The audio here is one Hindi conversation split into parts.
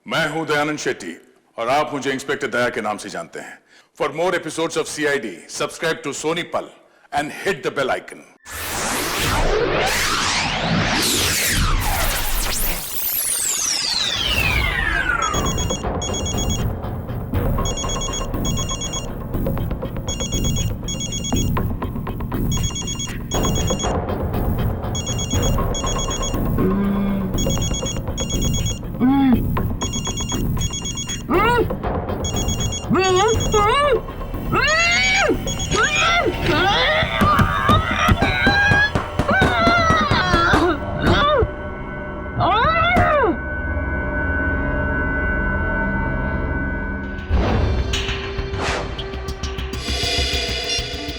मैं हूं दयानंद शेट्टी और आप मुझे इंस्पेक्टर दया के नाम से जानते हैं। For more episodes of CID, subscribe to Sony Pal and hit the bell icon.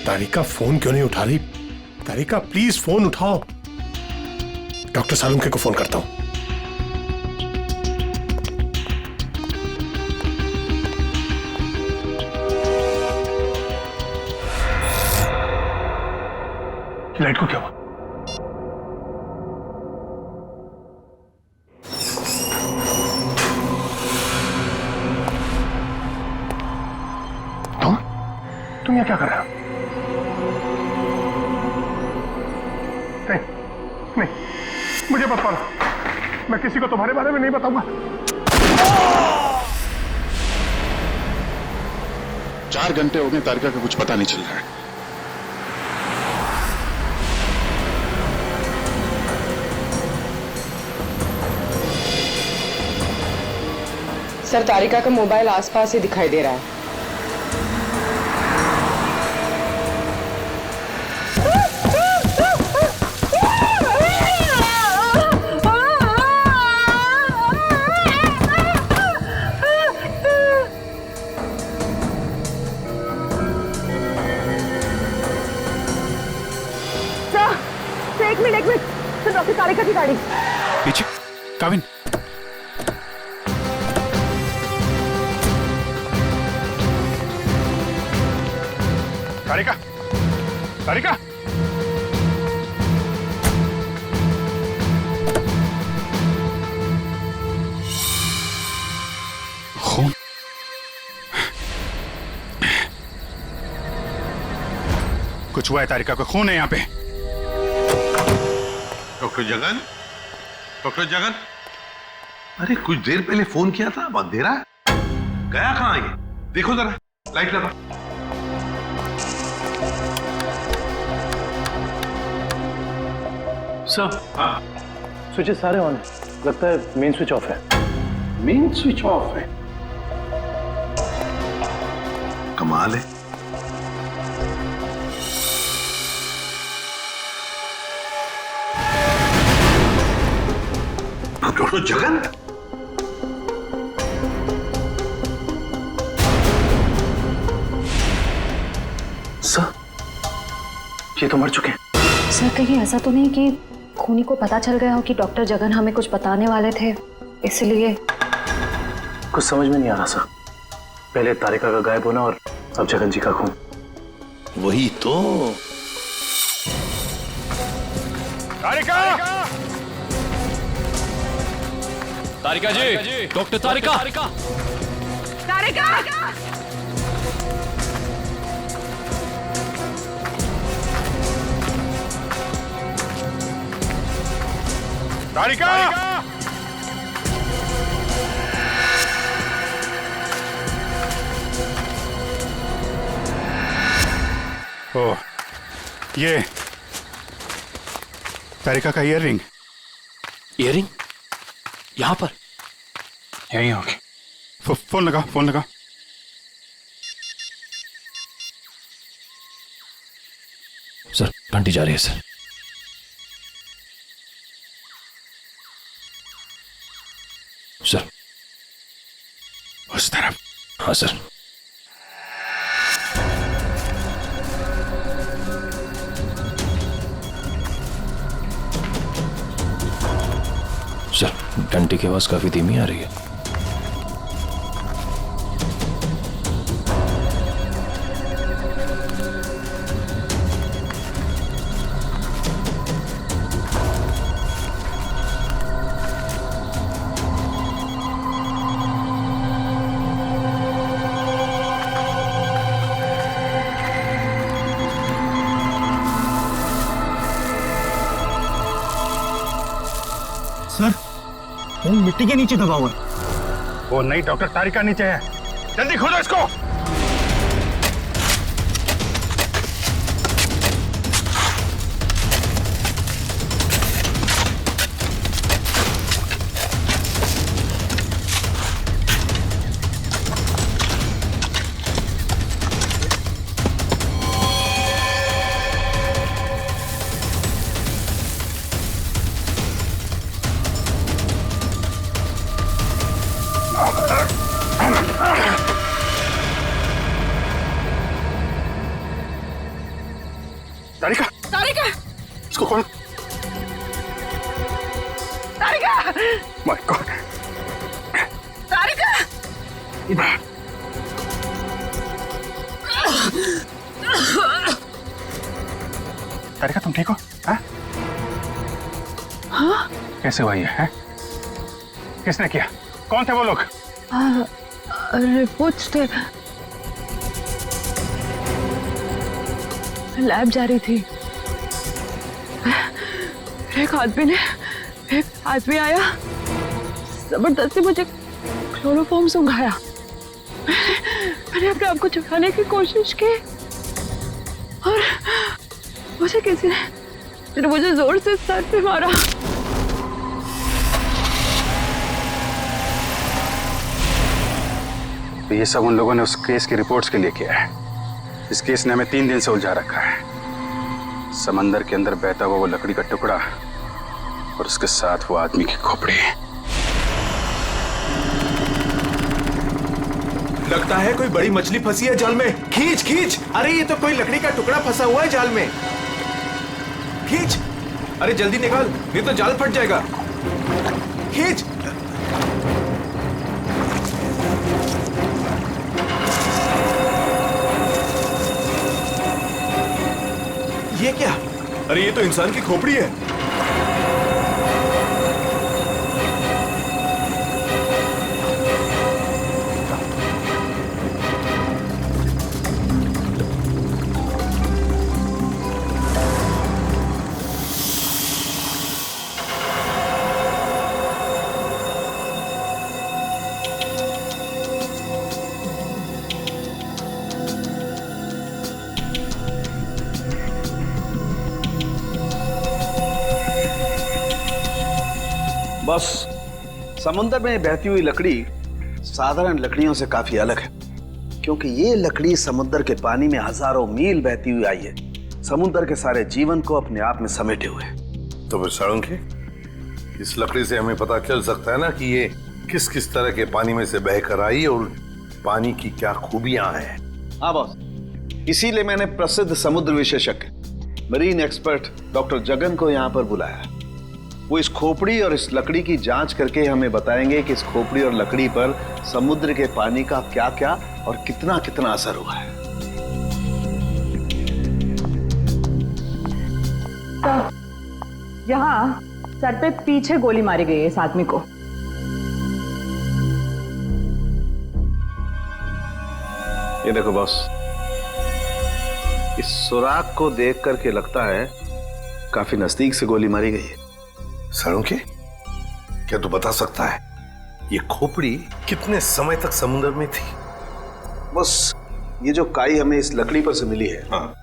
Tarika phone क्यों नहीं उठा रही? तारिका प्लीज फोन उठाओ। डॉक्टर सालुंखे को फोन करता हूं। लाइट को क्या हुआ? तुम यहाँ क्या कर रहे हो? नहीं, मुझे मत मारो। मैं किसी को तुम्हारे बारे में नहीं बताऊंगा। 4 घंटे हो गए, तारिका का कुछ पता नहीं चल रहा है। सर, तारिका का मोबाइल आसपास ही दिखाई दे रहा है। एक मिनट सर, डॉक्टर तारिका की गाड़ी पीछे। काविन, तारिका, तारिका, खून। कुछ हुआ है तारिका को? खून है यहाँ पे। डॉक्टर जगन, डॉक्टर जगन, अरे कुछ देर पहले फोन किया था, अब अंधेरा गया कहाँ ये? देखो जरा, लाइट लगा। सर, स्विचेस सारे ऑन है। लगता है मेन स्विच ऑफ है। मेन स्विच ऑफ है? कमाल है। डॉक्टर जगन, सर, ये तो मर चुके हैं। सर, कहीं ऐसा तो नहीं कि खूनी को पता चल गया हो कि डॉक्टर जगन हमें कुछ बताने वाले थे, इसलिए? कुछ समझ में नहीं आ रहा सर। पहले तारिका का गायब होना और अब जगन जी का खून। वही तो। तारिका! तारिका जी, डॉक्टर तारिका। तारिका! तारिका! ओ, ये तारिका का ईयररिंग। ईयररिंग यहाँ पर? यहीं होगी। फोन लगा, फोन लगा। सर, घंटी जा रही है सर। सर, उस तरफ। हाँ सर। सर, घंटी की आवाज काफी धीमी आ रही है। सर वो मिट्टी के नीचे दबा हुआ है। वो नहीं डॉक्टर, तारिका नीचे है। जल्दी खोलो इसको। तारिका, तारिका, इसको खोल। तारिका, माय गॉड। तारिका, इधर। तारिका तुम ठीक हो? हाँ? हाँ? कैसे हुआ ये है? किसने किया? कौन थे वो लोग? रिपोर्ट्स थे, लैब जा रही थी। एक आदमी आया, जबरदस्ती मुझे क्लोरोफॉर्म सुंघाया। मैंने अपने आप को छुपाने की कोशिश की और मुझे किसी ने मुझे जोर से सर पे मारा। तो ये सब उन लोगों ने उस केस की रिपोर्ट्स के लिए किया है। इस केस ने हमें 3 दिन से उलझा रखा है। समंदर के अंदर बहता हुआ वो लकड़ी का टुकड़ा और उसके साथ वो आदमी की खोपड़ी। लगता है कोई बड़ी मछली फंसी है जाल में। खींच खींच, अरे ये तो कोई लकड़ी का टुकड़ा फंसा हुआ है जाल में। खींच, अरे जल्दी निकाल, नहीं तो जाल फट जाएगा। खींच। ये क्या? अरे ये तो इंसान की खोपड़ी है। बस समुद्र में बहती हुई लकड़ी साधारण लकड़ियों से काफी अलग है, क्योंकि ये लकड़ी समुद्र के पानी में हजारों मील बहती हुई आई है, समुद्र के सारे जीवन को अपने आप में समेटे हुए। तो फिर साळुंखे, इस लकड़ी से हमें पता चल सकता है ना कि ये किस किस तरह के पानी में से बहकर आई और पानी की क्या खूबियां हैं। हाँ बॉस, इसीलिए मैंने प्रसिद्ध समुद्र विशेषज्ञ मरीन एक्सपर्ट डॉक्टर जगन को यहाँ पर बुलाया। वो इस खोपड़ी और इस लकड़ी की जांच करके हमें बताएंगे कि इस खोपड़ी और लकड़ी पर समुद्र के पानी का क्या क्या और कितना कितना असर हुआ है। तो यहाँ सर पे पीछे गोली मारी गई है इस आदमी को। ये देखो बॉस, इस सुराग को देख करके लगता है काफी नजदीक से गोली मारी गई है। साळुंखे, क्या तू बता सकता है ये खोपड़ी कितने समय तक समुद्र में थी? बस ये जो काई हमें इस लकड़ी पर से मिली है, हाँ,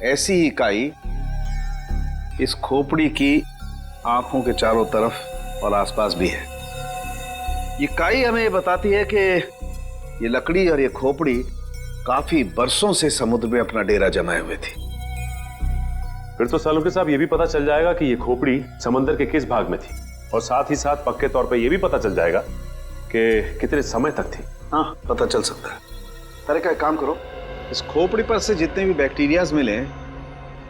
ऐसी ही काई इस खोपड़ी की आंखों के चारों तरफ और आसपास भी है। ये काई हमें बताती है कि ये लकड़ी और ये खोपड़ी काफी बरसों से समुद्र में अपना डेरा जमाए हुए थी। फिर तो साळुंखे साहब ये भी पता चल जाएगा कि ये खोपड़ी समंदर के किस भाग में थी, और साथ ही साथ पक्के तौर पे ये भी पता चल जाएगा कि कितने समय तक थी। हाँ, पता चल सकता है। अरे क्या काम करो, इस खोपड़ी पर से जितने भी बैक्टीरियाज मिले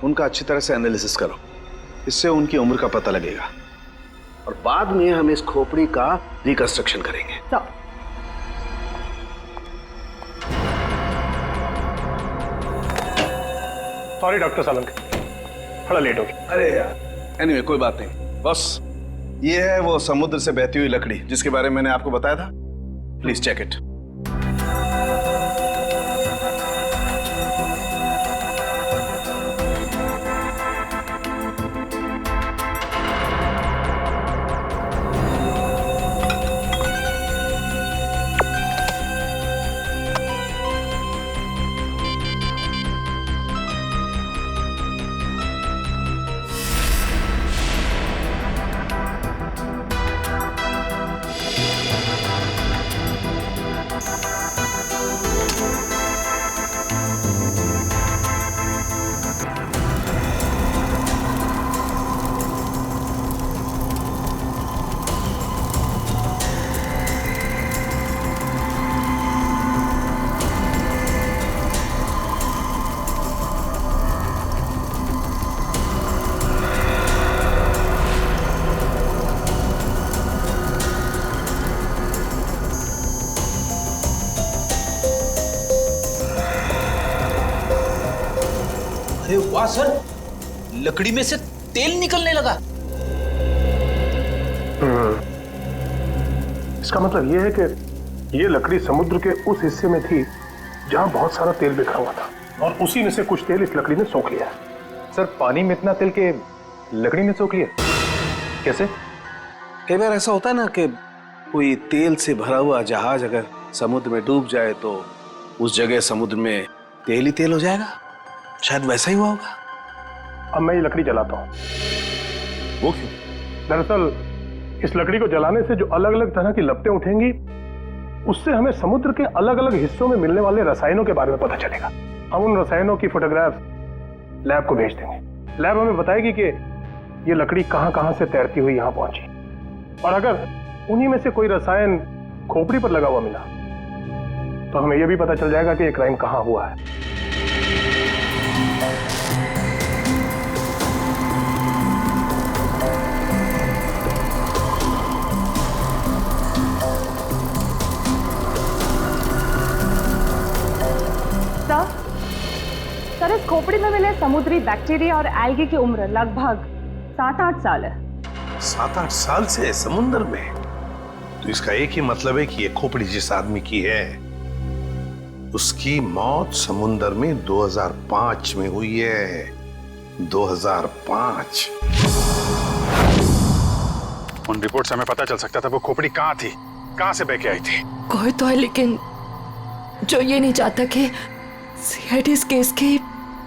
उनका अच्छी तरह से एनालिसिस करो, इससे उनकी उम्र का पता लगेगा और बाद में हम इस खोपड़ी का रिकंस्ट्रक्शन करेंगे। सॉरी डॉक्टर साळुंखे, थोड़ा लेट हो गया। अरे यार, एनीवे कोई बात नहीं। बस ये है वो समुद्र से बहती हुई लकड़ी जिसके बारे में मैंने आपको बताया था। Please check it. वाह सर, लकड़ी में से तेल निकलने लगा। इसका मतलब यह है कि ये लकड़ी समुद्र के उस हिस्से में थी जहां बहुत सारा तेल बिखरा हुआ था और उसी में से कुछ तेल इस लकड़ी ने सोख लिया। सर पानी में इतना तेल के लकड़ी में सोख लिया कैसे? कई बार ऐसा होता है ना कि कोई तेल से भरा हुआ जहाज अगर समुद्र में डूब जाए तो उस जगह समुद्र में तेल ही तेल हो जाएगा। शायद वैसा ही हुआ होगा। अब मैं ये लकड़ी जलाता हूँ। वो क्यों? दरअसल इस लकड़ी को जलाने से जो अलग अलग तरह की लपटें उठेंगी उससे हमें समुद्र के अलग अलग हिस्सों में मिलने वाले रसायनों के बारे में पता चलेगा। हम उन रसायनों की फोटोग्राफ लैब को भेज देंगे। लैब हमें बताएगी कि ये लकड़ी कहां कहां से तैरती हुई यहां पहुंची, और अगर उन्हीं में से कोई रसायन खोपड़ी पर लगा हुआ मिला तो हमें यह भी पता चल जाएगा कि ये क्राइम कहां हुआ है। सर, इस खोपड़ी में मिले समुद्री बैक्टीरिया और एल्गी की उम्र लगभग 7-8 साल है। 7-8 साल से समुद्र में? तो इसका एक ही मतलब है कि ये खोपड़ी जिस आदमी की है उसकी मौत समुद्र में 2005 में हुई है। 2005। उन रिपोर्ट से हमें पता चल सकता था वो खोपड़ी कहाँ थी, कहाँ से बह के आई थी। कोई तो है लेकिन जो ये नहीं चाहता कि सीआईडी इस केस की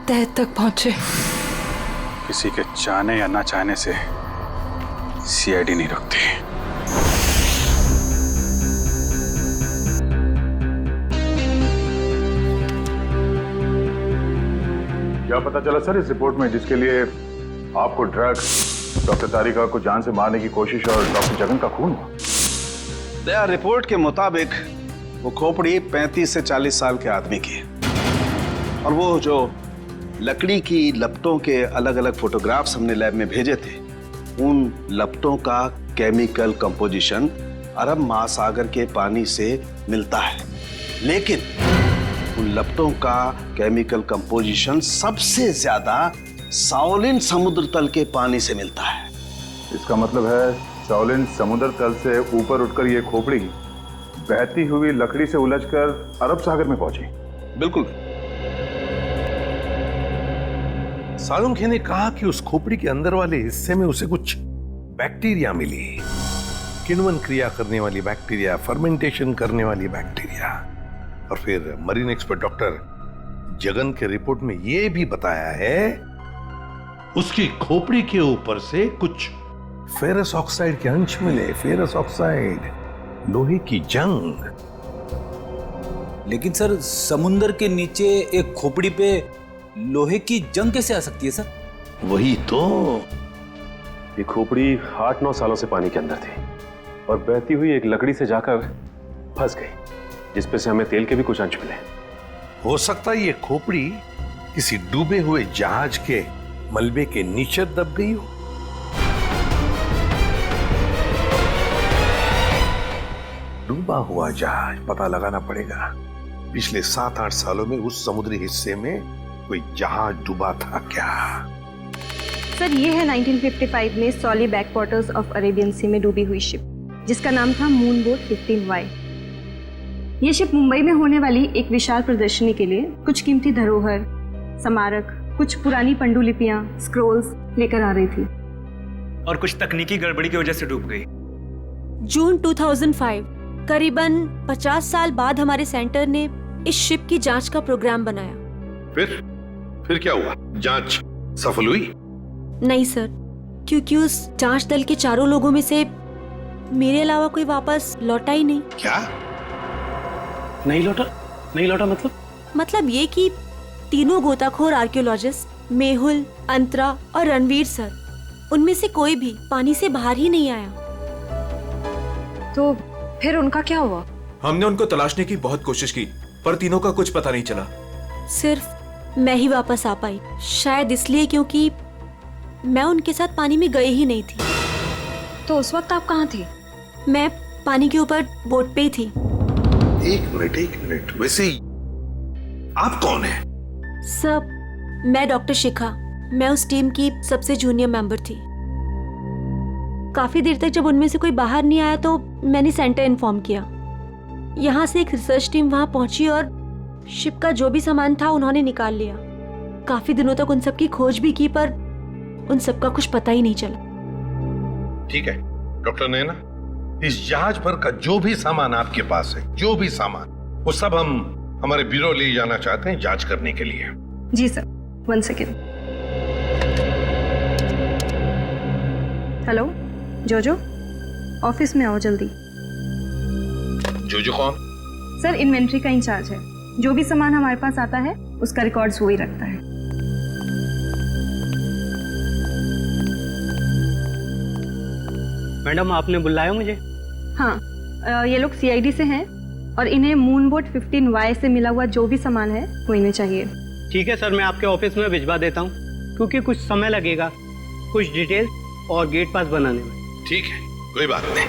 तह तक पहुंचे। किसी के चाहने या ना चाहने से सीआईडी नहीं रुकती। क्या पता चला सर इस रिपोर्ट में, जिसके लिए आपको ड्रग्स, डॉक्टर तारिका को जान से मारने की कोशिश और डॉक्टर जगन का खून हुआ? रिपोर्ट के मुताबिक वो खोपड़ी 35 से 40 साल के आदमी की है, और वो जो लकड़ी की लपटों के अलग अलग फोटोग्राफ्स हमने लैब में भेजे थे, उन लपटों का केमिकल कंपोजिशन अरब महासागर के पानी से मिलता है, लेकिन उन लपटों का केमिकल कंपोजिशन सबसे ज्यादा साओलिन समुद्र तल के पानी से मिलता है। इसका मतलब है साओलिन समुद्र तल से ऊपर उठकर ये खोपड़ी बहती हुई लकड़ी से उलझकर अरब सागर में पहुंची। बिल्कुल। सालुंखे ने कहा कि उस खोपड़ी के अंदर वाले हिस्से में उसे कुछ बैक्टीरिया मिली, किण्वन क्रिया करने वाली बैक्टीरिया, फर्मेंटेशन करने वाली बैक्टीरिया। और फिर मरीन एक्सपर्ट डॉक्टर जगन के रिपोर्ट में यह भी बताया है उसकी खोपड़ी के ऊपर से कुछ फेरस ऑक्साइड के अंश मिले। फेरस ऑक्साइड, लोहे की जंग। लेकिन सर, समुंदर के नीचे एक खोपड़ी पे लोहे की जंग कैसे आ सकती है सर? वही तो। ये खोपड़ी 8-9 सालों से पानी के अंदर थी और बहती हुई एक लकड़ी से जाकर फंस गई, जिस पे से हमें तेल के भी कुछ अंश मिले। हो सकता है ये खोपड़ी किसी डूबे हुए जहाज के मलबे के नीचे दब गई हो। डूबा हुआ जहाज, पता लगाना पड़ेगा पिछले 7-8 सालों में उस समुद्री हिस्से में कोई जहाज डूबा था क्या। सर, ये है 1955 में सॉली बैकवाटर्स ऑफ अरेबियन सी में डूबी हुई शिप, जिसका नाम था मून बोट 15Y। ये शिप मुंबई में होने वाली एक विशाल प्रदर्शनी के लिए कुछ कीमती धरोहर, स्मारक, कुछ पुरानी पंडुलिपियां, स्क्रोल्स लेकर आ रही थी, और कुछ तकनीकी गड़बड़ी की वजह से डूब गई। जून 2005, करीबन 50 साल बाद हमारे सेंटर ने इस शिप की जांच का प्रोग्राम बनाया। फिर क्या हुआ? जांच सफल हुई? नहीं सर, क्योंकि उस जांच दल के चारों लोगों में से मेरे अलावा कोई वापस लौटा ही नहीं। क्या? नहीं लौटा मतलब ये कि तीनों गोताखोर आर्कियोलॉजिस्ट, मेहुल, अंतरा और रणवीर सर, उनमें से कोई भी पानी से बाहर ही नहीं आया। तो फिर उनका क्या हुआ? हमने उनको तलाशने की बहुत कोशिश की, पर तीनों का कुछ पता नहीं चला। सिर्फ मैं ही वापस आ पाई, शायद इसलिए क्योंकि मैं उनके साथ पानी में गई ही नहीं थी। तो उस वक्त आप कहाँ थी? मैं पानी के ऊपर बोट पे ही थी। एक मिनट, वैसे आप कौन है? सब, मैं डॉक्टर शिखा, मैं उस टीम की सबसे जूनियर मेंबर थी। काफी देर तक जब उनमें से कोई बाहर नहीं आया तो मैंने सेंटर इन्फॉर्म किया। यहाँ से एक रिसर्च टीम वहां पहुंची और शिप का जो भी सामान था उन्होंने निकाल लिया। काफी दिनों तक उन सब की खोज भी की पर उन सब का कुछ पता ही नहीं चला। ठीक है डॉक्टर नैना, इस जहाज पर का जो भी सामान आपके पास है, जो भी सामान, वो सब हम हमारे ब्यूरो ले जाना चाहते हैं जांच करने के लिए। जी सर, 1 सेकेंड। हेलो जोजो, ऑफिस में आओ जल्दी। जोजो कौन? सर इन्वेंट्री का इंचार्ज है। जो भी सामान हमारे पास आता है उसका रिकॉर्ड्स वो ही रखता है। मैडम आपने बुलाया मुझे? हाँ, ये लोग सीआईडी से हैं और इन्हें मून बोट 15Y से मिला हुआ जो भी सामान है वो इन्हें चाहिए। ठीक है सर, मैं आपके ऑफिस में भिजवा देता हूँ, क्योंकि कुछ समय लगेगा कुछ डिटेल और गेट पास बनाने में। ठीक है, कोई बात नहीं।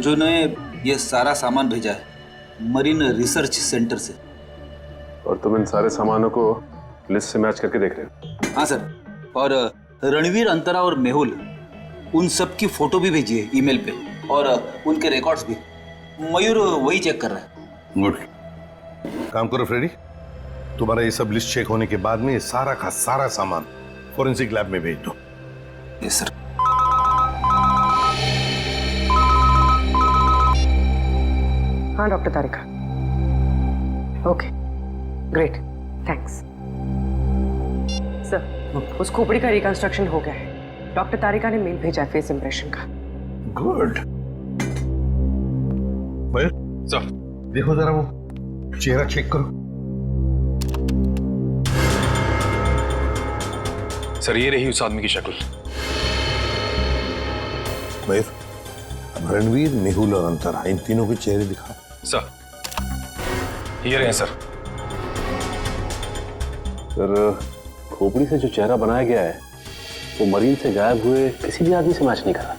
जो ने ये सारा सामान भेजा है मरीन रिसर्च सेंटर से। और तुम इन सारे सामानों को लिस्ट से मैच करके देख रहे हो? हाँ सर, और रणवीर, अंतरा और मेहुल, उन सब की फोटो भी भेजी है ईमेल पे और उनके रिकॉर्ड्स भी। मयूर वही चेक कर रहा है। गुड, काम करो फ्रेडी, तुम्हारा ये सब लिस्ट चेक होने के बाद में ये सारा का सारा सामान फोरेंसिक लैब में भेज दो। Yes sir. हाँ doctor Tarika. Okay great, thanks sir. उस खोपड़ी का रिकंस्ट्रक्शन हो गया है। डॉक्टर तारिका ने मेल भेजा फेस इंप्रेशन का। गुड। मयूर सर, देखो जरा वो चेहरा चेक करो। सर ये रही उस आदमी की शक्ल। मयूर, रणवीर, मेहुल और अंतरा, इन तीनों के चेहरे दिखाओ। सर ये रहे सर। सर खोपड़ी से जो चेहरा बनाया गया है वो मरीन से गायब हुए किसी भी आदमी से मैच नहीं कर रहा।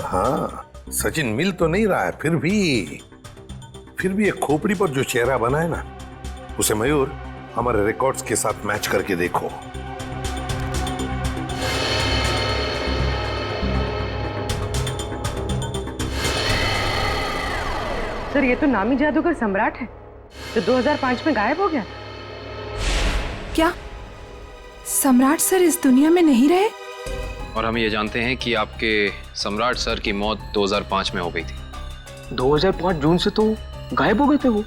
हाँ सचिन, मिल तो नहीं रहा है, फिर भी ये खोपड़ी पर जो चेहरा बना है ना, उसे मयूर हमारे रिकॉर्ड्स के साथ मैच करके देखो। सर ये तो नामी जादूगर सम्राट है जो 2005 में गायब हो गया। क्या सम्राट सर इस दुनिया में नहीं रहे? और हम ये जानते हैं कि आपके सम्राट सर की मौत 2005 में हो गई थी। 2005 जून से तो गायब हो गए थे वो।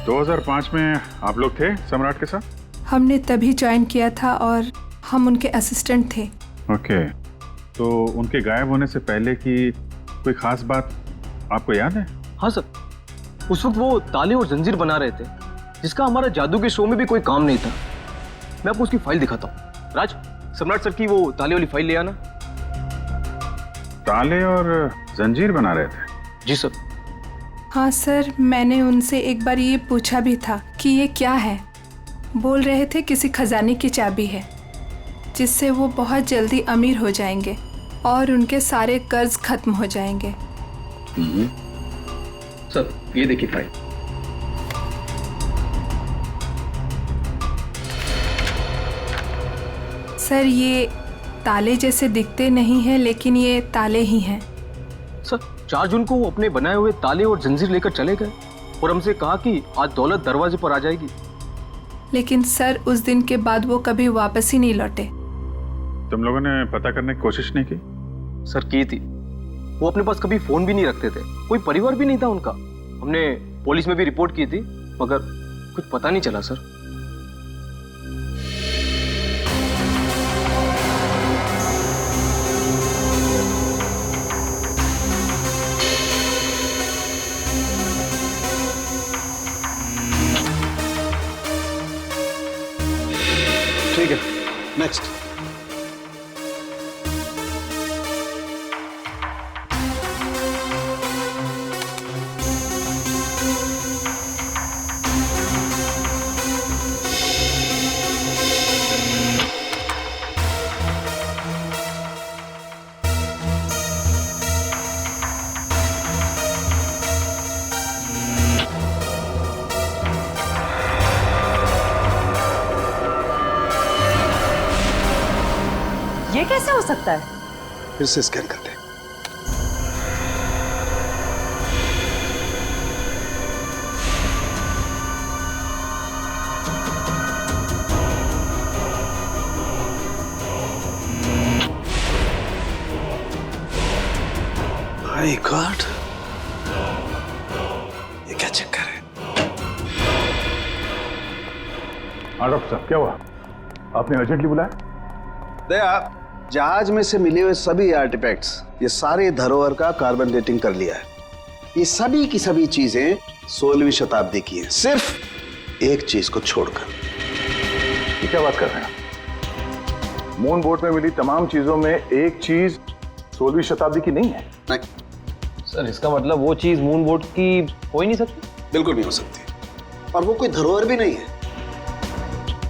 2005 में आप लोग थे सम्राट के साथ? हमने तभी ज्वाइन किया था और हम उनके असिस्टेंट थे। ओके, तो उनके गायब होने से पहले की कोई खास बात आपको याद है? हाँ सर, उस वक्त वो ताले और जंजीर बना रहे थे जिसका हमारा जादू के शो में भी कोई काम नहीं था। मैं आपको उसकी फाइल दिखाता हूँ। राज, सम्राट सर की वो ताले वाली फाइल ले आना। ताले और जंजीर बना रहे थे? जी सर। हाँ सर, मैंने उनसे एक बार ये पूछा भी था कि ये क्या है। बोल रहे थे किसी खजाने की चाबी है जिससे वो बहुत जल्दी अमीर हो जाएंगे और उनके सारे कर्ज खत्म हो जाएंगे। सर ये देखिए फाइल। सर ये ताले जैसे दिखते नहीं हैं, लेकिन ये ताले ही हैं। सर 4 जून को वो अपने बनाए हुए ताले और जंजीर लेकर चले गए और हमसे कहा कि आज दौलत दरवाजे पर आ जाएगी। लेकिन सर उस दिन के बाद वो कभी वापस ही नहीं लौटे। तुम लोगों ने पता करने की कोशिश नहीं की? सर की थी। वो अपने पास कभी फोन भी नहीं रखते थे, कोई परिवार भी नहीं था उनका। हमने पुलिस में भी रिपोर्ट की थी मगर कुछ पता नहीं चला सर। ठीक है, नेक्स्ट। ये कैसे हो सकता है? फिर से स्कैन करते हैं। माय गॉड, ये क्या चक्कर है? हाँ डॉक्टर साहब, क्या हुआ? आपने अर्जेंटली बुलाया? दया, जहाज में से मिले हुए सभी आर्टिफैक्ट्स, ये सारे धरोहर का कार्बन डेटिंग कर लिया है। ये सभी की सभी चीजें 16वीं शताब्दी की हैं, सिर्फ एक चीज को छोड़कर। ये क्या बात कर रहे हैं? मून बोट में मिली तमाम चीजों में एक चीज 16वीं शताब्दी की नहीं है? नहीं सर, इसका मतलब वो चीज मून बोट की हो ही नहीं सकती? बिल्कुल नहीं हो सकती, और वो कोई धरोहर भी नहीं है।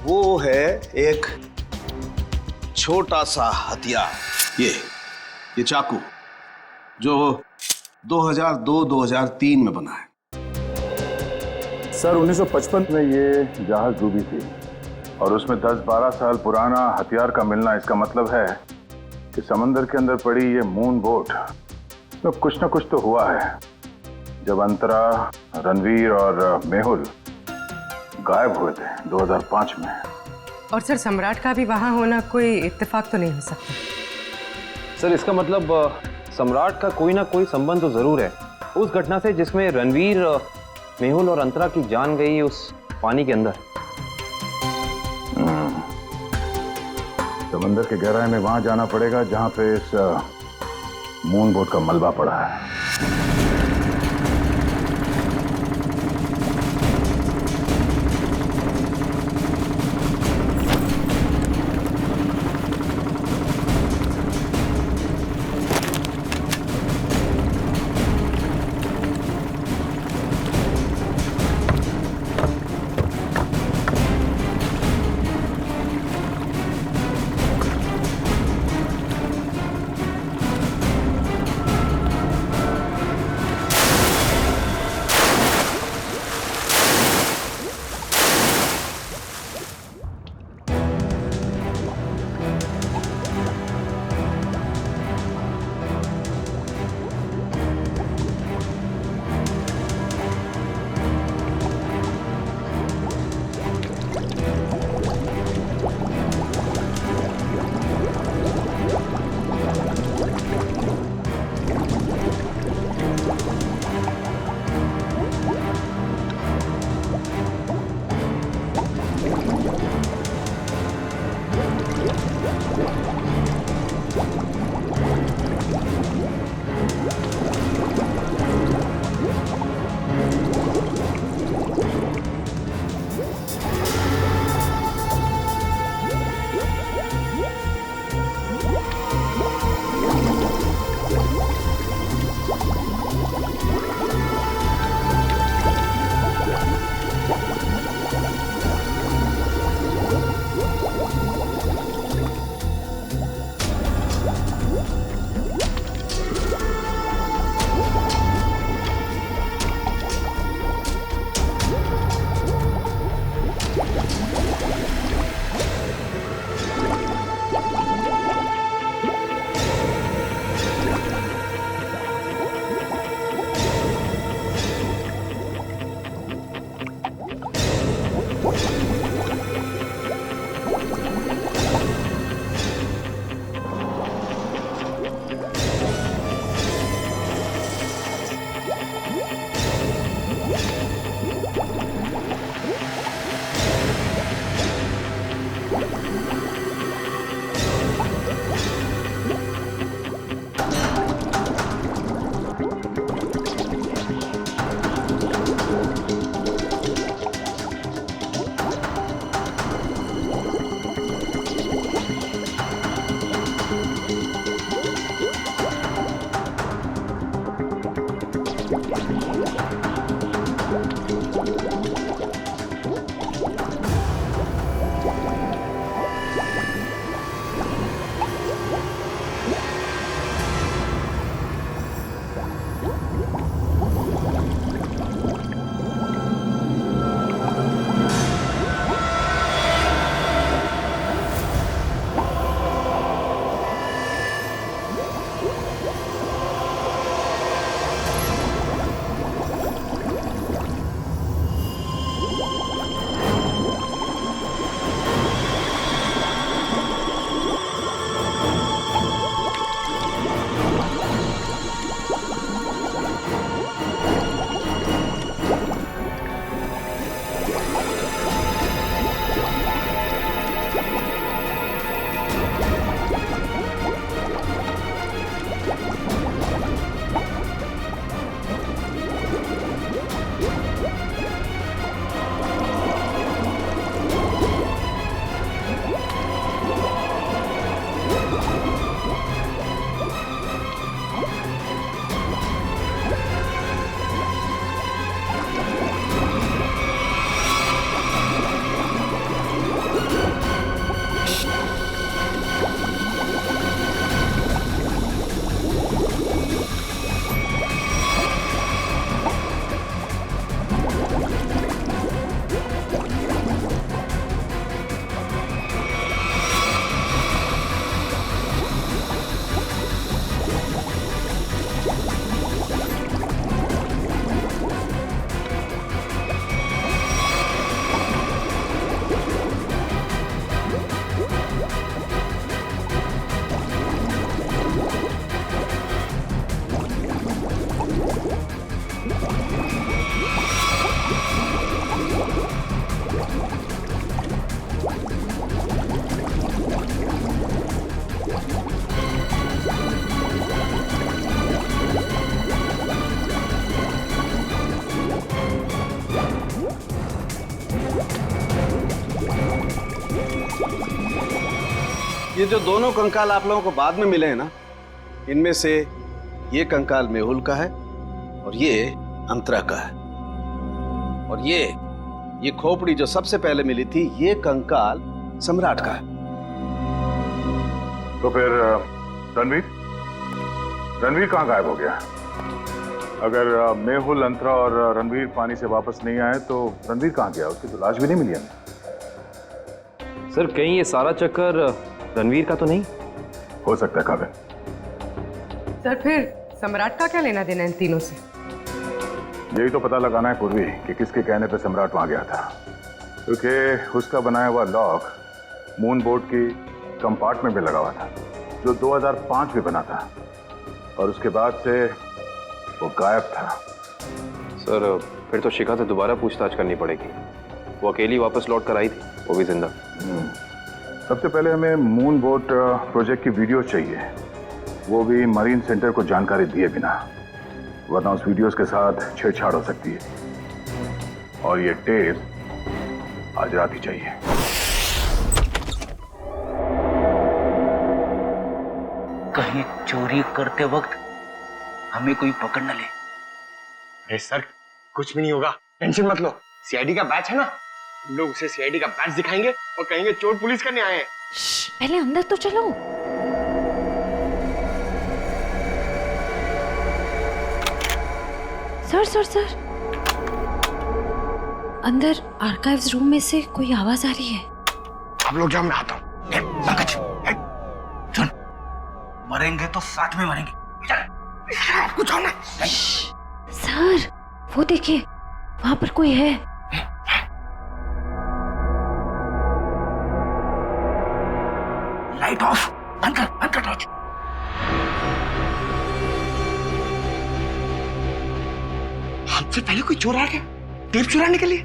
वो है एक छोटा सा हथियार, ये चाकू, जो 2002-2003 में बना है। सर 1955 में ये जहाज डूबी थी और उसमें 10-12 साल पुराना हथियार का मिलना, इसका मतलब है कि समंदर के अंदर पड़ी ये मून बोट में कुछ ना कुछ तो हुआ है। जब अंतरा, रणवीर और मेहुल गायब हुए थे 2005 में। और सर सम्राट का भी वहां होना कोई इत्तेफाक तो नहीं हो सकता? सर, इसका मतलब सम्राट का कोई ना कोई संबंध तो जरूर है उस घटना से जिसमें रणवीर, मेहुल और अंतरा की जान गई उस पानी के अंदर। समंदर के गहराई में वहां जाना पड़ेगा जहां पे इस मून बोट का मलबा पड़ा है। ये जो दोनों कंकाल आप लोगों को बाद में मिले हैं ना, इनमें से ये कंकाल मेहुल का है और ये अंतरा का है। और ये खोपड़ी जो सबसे पहले मिली थी, ये कंकाल सम्राट का है। तो फिर रणवीर कहाँ गायब हो गया? अगर मेहुल, अंतरा और रणवीर पानी से वापस नहीं आए तो रणवीर कहाँ गया? उसकी तो लाश भी नहीं मिली हमें। सर कहीं ये सारा चक्कर रणवीर का तो नहीं? हो सकता है काबिल। सर फिर सम्राट का क्या लेना देना इन तीनों से? यही तो पता लगाना है पूर्वी कि किसके कहने पे सम्राट वहां गया था, क्योंकि उसका बनाया हुआ लॉक मून बोर्ड की कंपार्टमेंट में लगा हुआ था, जो 2005 में बना था, और उसके बाद से वो गायब था। सर फिर तो शिखा से दोबारा पूछताछ करनी पड़ेगी। वो अकेली वापस लौट कर आई थी, वो भी जिंदा। सबसे पहले हमें मून बोट प्रोजेक्ट की वीडियो चाहिए, वो भी मरीन सेंटर को जानकारी दिए बिना, वरना उस वीडियोस के साथ छेड़छाड़ हो सकती है। और ये टेप आज रात ही चाहिए। कहीं चोरी करते वक्त हमें कोई पकड़ न ले। अरे सर कुछ भी नहीं होगा, टेंशन मत लो। सीआईडी का बैच है ना, हम लोग उसे सीआईडी का बैच दिखाएंगे और कहेंगे चोर पुलिस करने आए हैं। पहले अंदर तो चलो। सर अंदर आर्काइव्स रूम में से कोई आवाज आ रही है। आप लोग जाओ, मैं आता हूँ। सुन, मरेंगे तो साथ में मरेंगे। कुछ होना। सर वो देखिए, वहां पर कोई है। लाइट ऑफ, बंद कर टॉर्च। हमसे पहले कोई चोर आ गया टेप चुराने के लिए।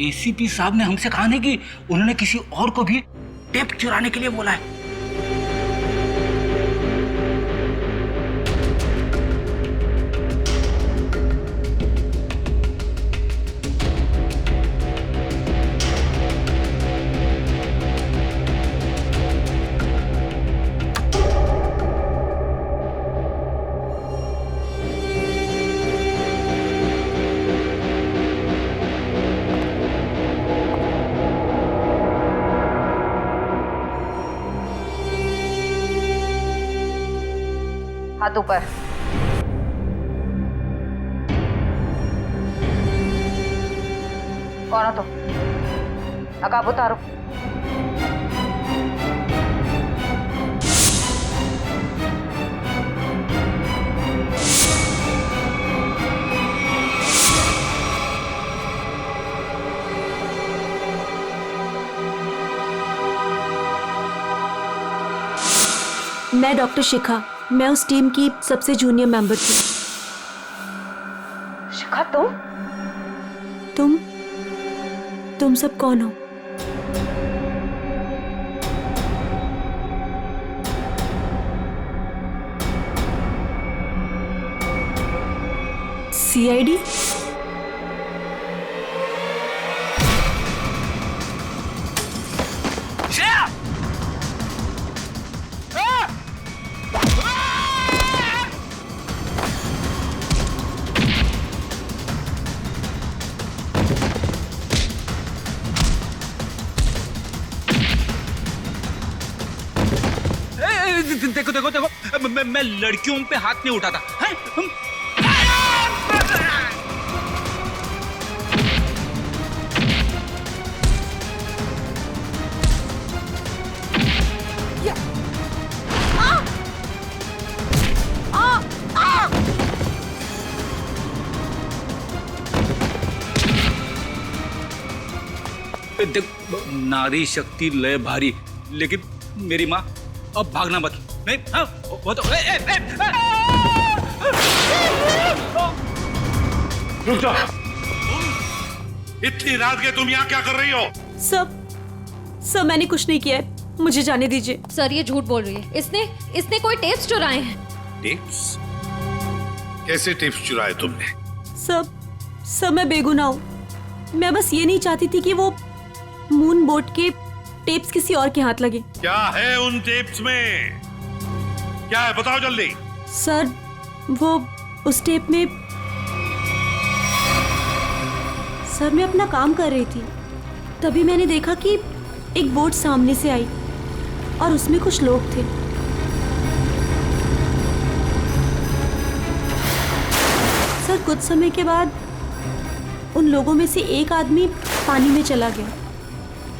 एसीपी साहब ने हमसे कहा नहीं कि उन्होंने किसी और को भी टेप चुराने के लिए बोला है। हाथ ऊपर। कौन हो तुम? नकाब उतारो। मैं डॉक्टर शिखा, मैं उस टीम की सबसे जूनियर मेंबर थी। शिखा तुम सब कौन हो? सीआईडी? देखो मैं लड़कियों पे हाथ नहीं उठाता है? देख, नारी शक्ति लय भारी, लेकिन मेरी माँ अब भागना मत। नहीं, हाँ, वो तो रुक जाओ। इतनी रात के तुम यहाँ क्या कर रही हो? सब मैंने कुछ नहीं किया है, मुझे जाने दीजिए। सर ये झूठ बोल रही है। इसने कोई टेप्स चुराए हैं। टेप्स? कैसे टेप्स चुराए तुमने? सब मैं बेगुनाह हूँ। मैं बस ये नहीं चाहती थी कि वो मून बोट के टेप्स किसी और के हाथ लगे। क्या है उन टेप्स में? क्या है बताओ जल्दी। सर वो उस टेप में, सर मैं अपना काम कर रही थी, तभी मैंने देखा कि एक बोट सामने से आई और उसमें कुछ लोग थे। सर कुछ समय के बाद उन लोगों में से एक आदमी पानी में चला गया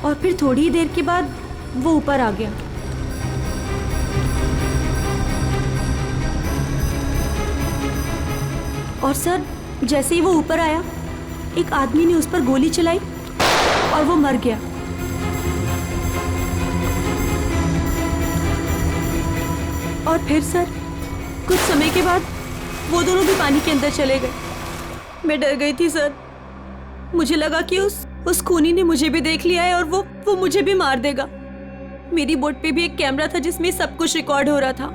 और फिर थोड़ी ही देर के बाद वो ऊपर आ गया। और सर जैसे ही वो ऊपर आया, एक आदमी ने उस पर गोली चलाई और वो मर गया। और फिर सर कुछ समय के बाद वो दोनों भी पानी के अंदर चले गए। मैं डर गई थी सर, मुझे लगा कि उस खूनी ने मुझे भी देख लिया है और वो मुझे भी मार देगा। मेरी बोट पे भी एक कैमरा था जिसमें सब कुछ रिकॉर्ड हो रहा था।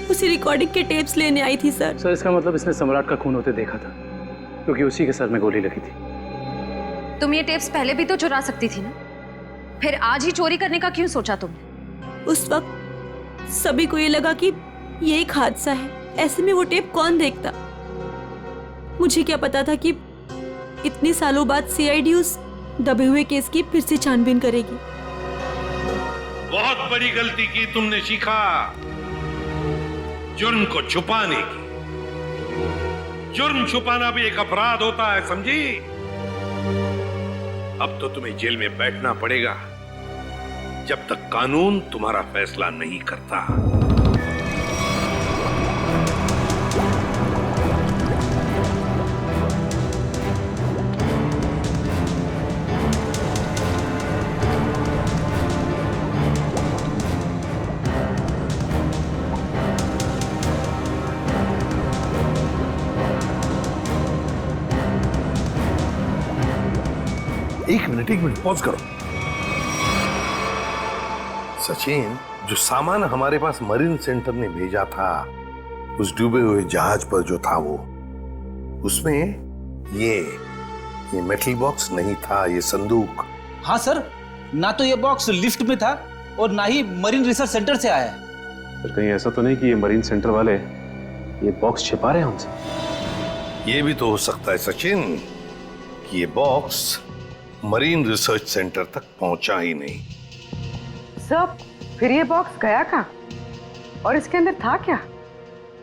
उसी रिकॉर्डिंग के टेप्स लेने आई थी सर। सर इसका मतलब इसने सम्राट का खून होते देखा था, क्योंकि उसी के सर में गोली लगी थी। तुम ये टेप्स पहले भी तो चुरा सकती थी ना, फिर आज ही चोरी करने का क्यों सोचा तुमने? उस वक्त सभी को ये लगा कि ये एक हादसा है, ऐसे में वो टेप कौन देखता। मुझे क्या पता था कि इतने सालों बाद सीआईडी उस दबे हुए केस की फिर से छानबीन करेगी। बहुत बड़ी गलती की तुमने शिखा, जुर्म को छुपाने की। जुर्म छुपाना भी एक अपराध होता है, समझी? अब तो तुम्हें जेल में बैठना पड़ेगा जब तक कानून तुम्हारा फैसला नहीं करता। एक मिनट पॉज करो। सचिन, जो सामान हमारे पास मरीन सेंटर ने भेजा था उस डूबे हुए जहाज पर जो था वो, उसमें ये मेटल बॉक्स नहीं था, ये संदूक। हाँ सर, ना तो ये बॉक्स लिफ्ट में था और ना ही मरीन रिसर्च सेंटर से आया है। पर कहीं ऐसा तो नहीं कि ये मरीन सेंटर वाले ये बॉक्स छिपा रहे हैं हमसे? ये भी तो हो सकता है सचिन कि ये बॉक्स मरीन रिसर्च सेंटर तक पहुंचा ही नहीं। सब फिर ये बॉक्स गया कहाँ और इसके अंदर था क्या?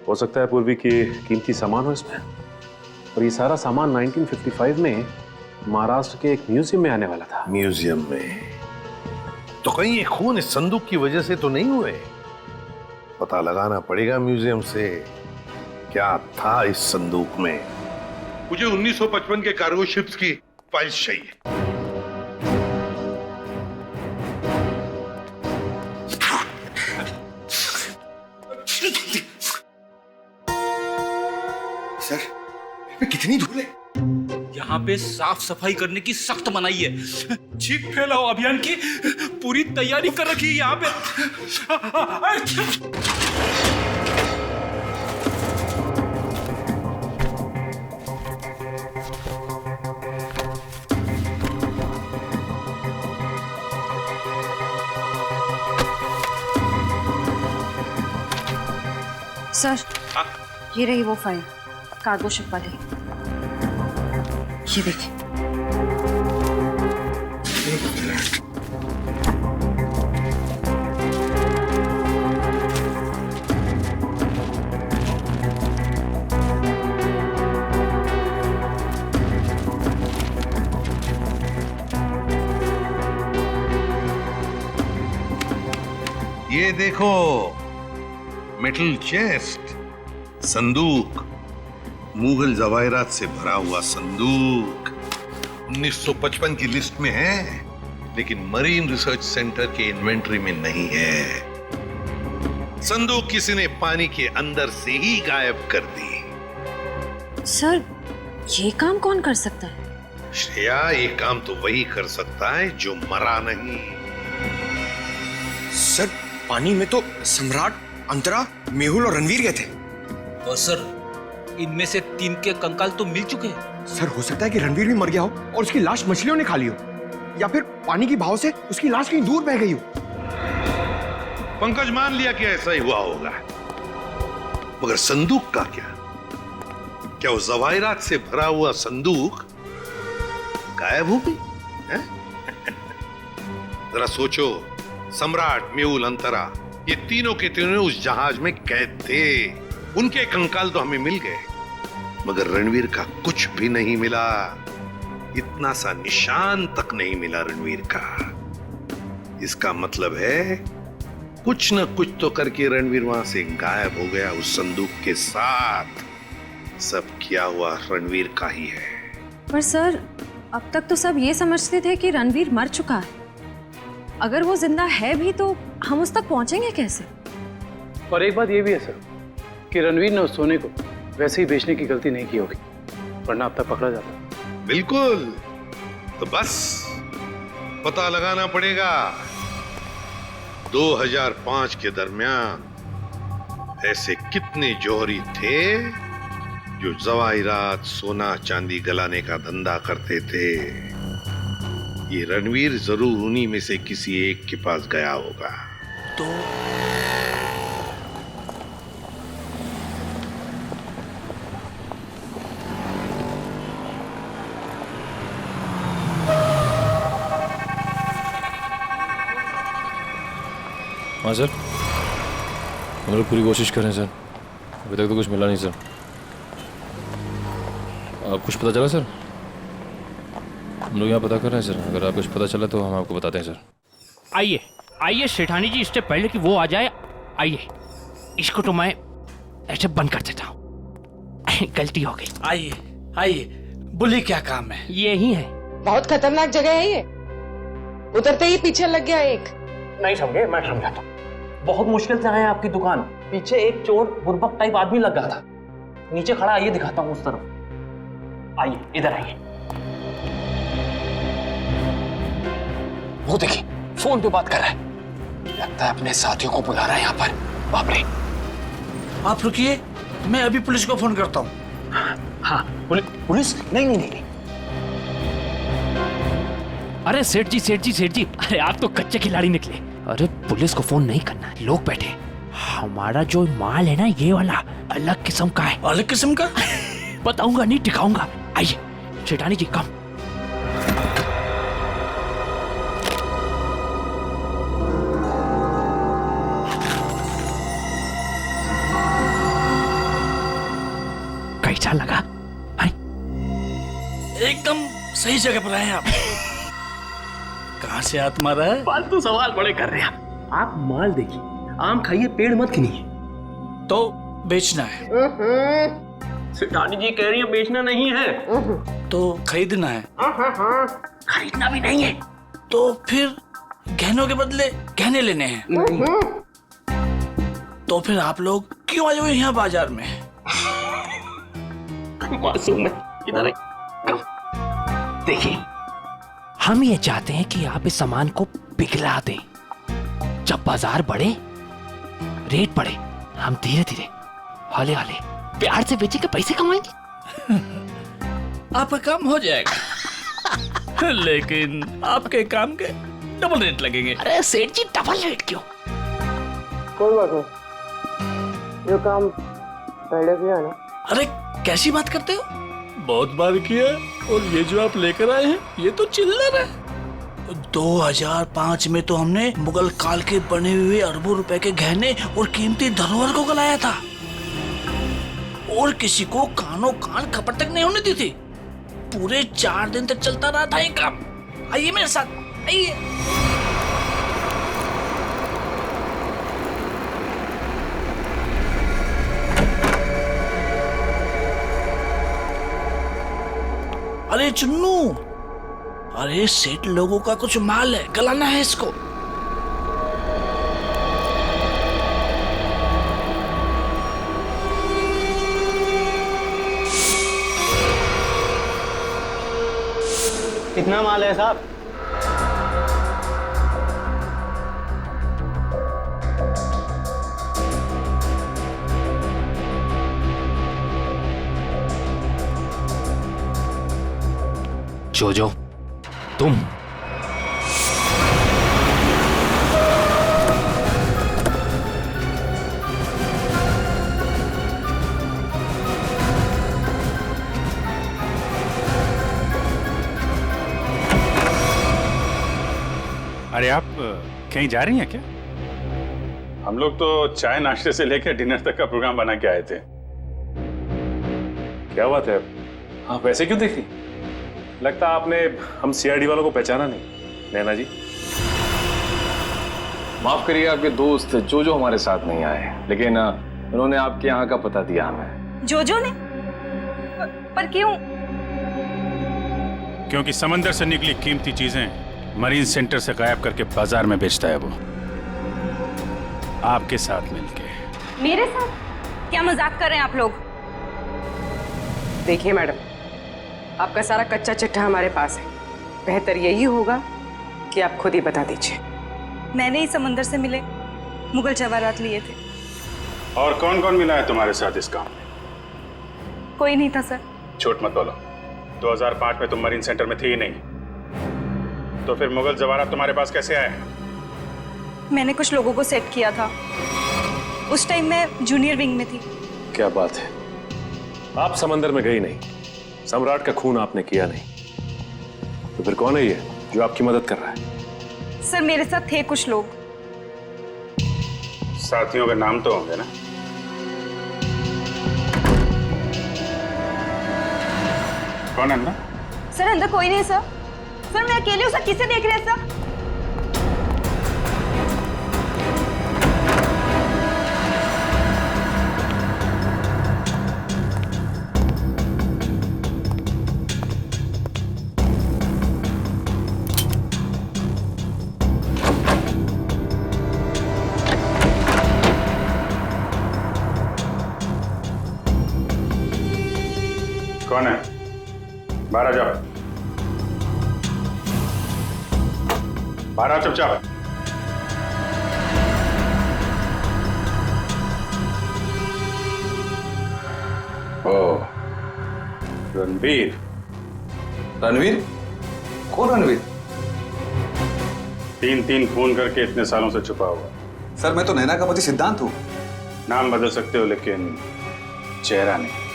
हो सकता है पूर्वी कि कीमती सामान हो इसमें, और ये सारा सामान 1955 में महाराष्ट्र के एक म्यूजियम में आने वाला था। म्यूजियम में? तो कहीं ये खून इस संदूक की वजह से तो नहीं हुए? पता लगाना पड़ेगा म्यूजियम से क्या था इस संदूक में। मुझे 1955 के कार्गो शिप्स की फाइल्स चाहिए। सर, कितनी धूल है। यहाँ पे साफ सफाई करने की सख्त मनाही है। चीख फैलाओ अभियान की पूरी तैयारी कर रखी है यहाँ पे। सर, ये रही वो फाइल कार्गो शिप वाली। ये देखिए। ये देखो, मेटल चेस्ट, संदूक, मुगल जवाहरात से भरा हुआ संदूक 1955 की लिस्ट में है, लेकिन मरीन रिसर्च सेंटर के इन्वेंटरी में नहीं है। संदूक किसी ने पानी के अंदर से ही गायब कर दी। सर, ये काम कौन कर सकता है? श्रेया, ये काम तो वही कर सकता है जो मरा नहीं। सर, पानी में तो सम्राट, अंतरा, मेहुल और रणवीर गए थे। और सर, इनमें से 3 के कंकाल तो मिल चुके हैं। सर, हो सकता है कि रणवीर भी मर गया हो और उसकी लाश मछलियों ने खा ली हो, या फिर पानी की भाव से उसकी लाश कहीं दूर बह गई हो। पंकज मान लिया कि ऐसा ही हुआ होगा, मगर संदूक का क्या? क्या वो जवाहिरात से भरा हुआ संदूक गायब हो गई? जरा सोचो, सम्राट, मेहुल, अंतरा, ये तीनों के तीनों उस जहाज में कैद थे। उनके कंकाल तो हमें मिल गए, मगर रणवीर का कुछ भी नहीं मिला। इतना सा निशान तक नहीं मिला रणवीर का। इसका मतलब है कुछ न कुछ तो करके रणवीर वहां से गायब हो गया उस संदूक के साथ। सब किया हुआ रणवीर का ही है। पर सर, अब तक तो सब ये समझते थे कि रणवीर मर चुका है। अगर वो जिंदा है भी तो हम उस तक पहुंचेंगे कैसे? और एक बात ये भी है सर कि रणवीर ने उस सोने को वैसे ही बेचने की गलती नहीं की होगी, वरना अब तक पकड़ा जाता। बिल्कुल, तो बस पता लगाना पड़ेगा 2005 के दरमियान ऐसे कितने जौहरी थे जो जवाहिरात, सोना चांदी गलाने का धंधा करते थे। ये रणवीर जरूर उन्हीं में से किसी एक के पास गया होगा। तो हाँ सर, हम लोग पूरी कोशिश कर रहे हैं सर, अभी तक तो कुछ मिला नहीं सर। आप कुछ पता चला सर? हम लोग यहाँ पता कर रहे हैं सर, अगर आप कुछ पता चला तो हम आपको बताते हैं सर। आइए आइए सेठानी जी, इससे पहले कि वो आ जाए, आइए इसको तो मैं ऐसे बंद कर देता हूँ। गलती हो गई। आइए आइए, बोलिए क्या काम है? यही है। बहुत खतरनाक जगह है ये, उतरते ही पीछे लग गया एक। नहीं समझे, मैं समझाता हूँ। बहुत मुश्किल से आए आपकी दुकान, पीछे एक चोर बुर्बक टाइप आदमी लग गया था, नीचे खड़ा। आइए दिखाता हूँ उस तरफ, आइए इधर आइए। वो देखिए फोन पे बात कर रहा है, लगता है अपने साथियों को बुला रहा है यहाँ पर। बाप रे। आप रुकिए, मैं अभी पुलिस को फोन करता हूँ। हाँ पुलिस? नहीं। अरे सेठ जी, अरे आप तो कच्चे खिलाड़ी निकले। अरे पुलिस को फोन नहीं करना, लोग बैठे। हमारा जो माल है ना, ये वाला अलग किस्म का है। अलग किस्म का? बताऊंगा नहीं, दिखाऊंगा। आइए सेठानी जी, कम। कैसा लगा? एकदम सही जगह पर आए आप। कहाँ से हाथ मारा है? फालतू सवाल बड़े कर रहे हैं आप। माल देखिए, आम खाइए, पेड़ मत गिनिए। तो बेचना है? सेठानी जी कह रही है बेचना नहीं है। तो खरीदना है? खरीदना भी नहीं है। तो फिर गहनों के बदले गहने लेने हैं? तो फिर आप लोग क्यों आए हुए यहाँ बाजार में? मासूम है, इधर देखिए, हम ये चाहते हैं कि आप इस सामान को पिघला दें। जब बाजार बढ़े, रेट बढ़े, हम धीरे धीरे, हौले हौले, प्यार से बेचेंगे, पैसे कमाएंगे। आपका काम हो जाएगा। लेकिन आपके काम के डबल रेट लगेंगे। अरे सेठ जी, डबल रेट क्यों? कोई बात नहीं, ये काम पहले किया ना। अरे कैसी बात करते हो? बहुत बार किया, और ये जो आप लेकर आए हैं ये तो चिल्लर है। 2005 में तो हमने मुगल काल के बने हुए अरबों रुपए के गहने और कीमती धरोहर को गलाया था, और किसी को कानों कान खपट तक नहीं होने दी थी। पूरे 4 दिन तक चलता रहा था ये काम। आइए मेरे साथ, आइए। अरे चुन्नू, अरे सेठ लोगों का कुछ माल है, गलाना है इसको। कितना माल है साहब? जो तुम कहीं जा रही हैं क्या? हम लोग तो चाय नाश्ते से लेकर डिनर तक का प्रोग्राम बना के आए थे। क्या बात है, आप वैसे क्यों देख रही? लगता आपने हम सीआईडी वालों को पहचाना नहीं। नैना जी, माफ करिए, आपके दोस्त जो हमारे साथ नहीं आए, लेकिन उन्होंने आपके यहाँ का पता दिया हमें। जोजो ने? पर क्यों? क्योंकि समंदर से निकली कीमती चीजें मरीन सेंटर से गायब करके बाजार में बेचता है वो, आपके साथ मिलके। मेरे साथ? क्या मजाक कर रहे हैं आप लोग? देखिए मैडम, आपका सारा कच्चा चिट्ठा हमारे पास है। बेहतर यही होगा कि आप खुद ही बता दीजिए। मैंने ही समंदर से मिले मुगल जवाहरात लिए थे। और कौन कौन मिला है तुम्हारे साथ इस काम में? कोई नहीं था सर। झूठ मत बोलो। 2005 में तुम मरीन सेंटर में थी ही नहीं, तो फिर मुगल जवाहरात तुम्हारे पास कैसे आए? मैंने कुछ लोगों को सेट किया था। उस टाइम मैं जूनियर विंग में थी। क्या बात है, आप समंदर में गई नहीं, सम्राट का खून आपने किया नहीं, तो फिर कौन है ये जो आपकी मदद कर रहा है? सर मेरे साथ थे कुछ लोग। साथियों के नाम तो होंगे ना? कौन है अंदर? सर अंदर कोई नहीं सर। सर मैं अकेले हूँ सर, किसे देख रहे हैं सर? कौन है? बाहर आ जाओ, बाहर आओ चुपचाप। ओ, रणवीर। रणवीर? कौन रणवीर? 3 खून करके इतने सालों से छुपा हुआ। सर मैं तो नैना का पति सिद्धांत हूँ। नाम बदल सकते हो लेकिन चेहरा नहीं।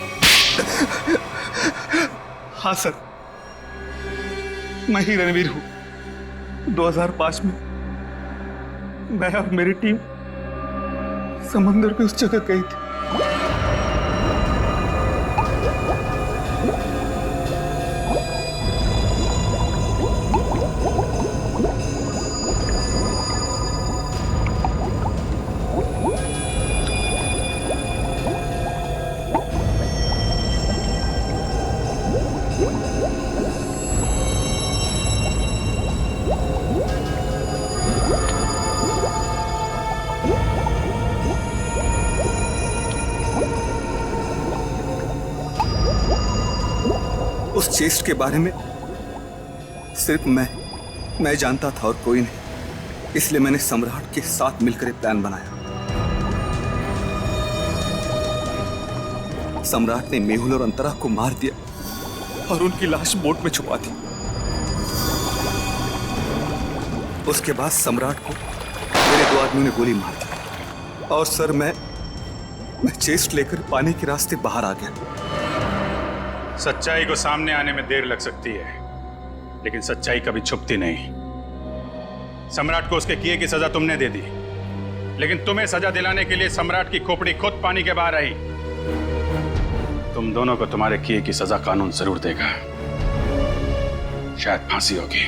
हाँ सर, मैं ही रणवीर हूं। 2005 में मैं और मेरी टीम समंदर पे उस जगह गई थी। उस चेस्ट के बारे में सिर्फ मैं जानता था और कोई नहीं, इसलिए मैंने सम्राट के साथ मिलकर एक प्लान बनाया। सम्राट ने मेहुल और अंतरा को मार दिया और उनकी लाश बोट में छुपा दी। उसके बाद सम्राट को मेरे 2 आदमियों ने गोली मार दी और सर मैं चेस्ट लेकर पानी के रास्ते बाहर आ गया। सच्चाई को सामने आने में देर लग सकती है, लेकिन सच्चाई कभी छुपती नहीं। सम्राट को उसके किए की सजा तुमने दे दी, लेकिन तुम्हें सजा दिलाने के लिए सम्राट की खोपड़ी खुद पानी के बाहर आई। तुम दोनों को तुम्हारे किए की सजा कानून जरूर देगा, शायद फांसी होगी।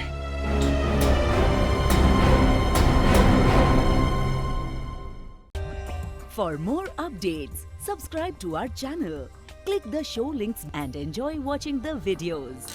For more updates, subscribe to our channel, click the show links and enjoy watching the videos.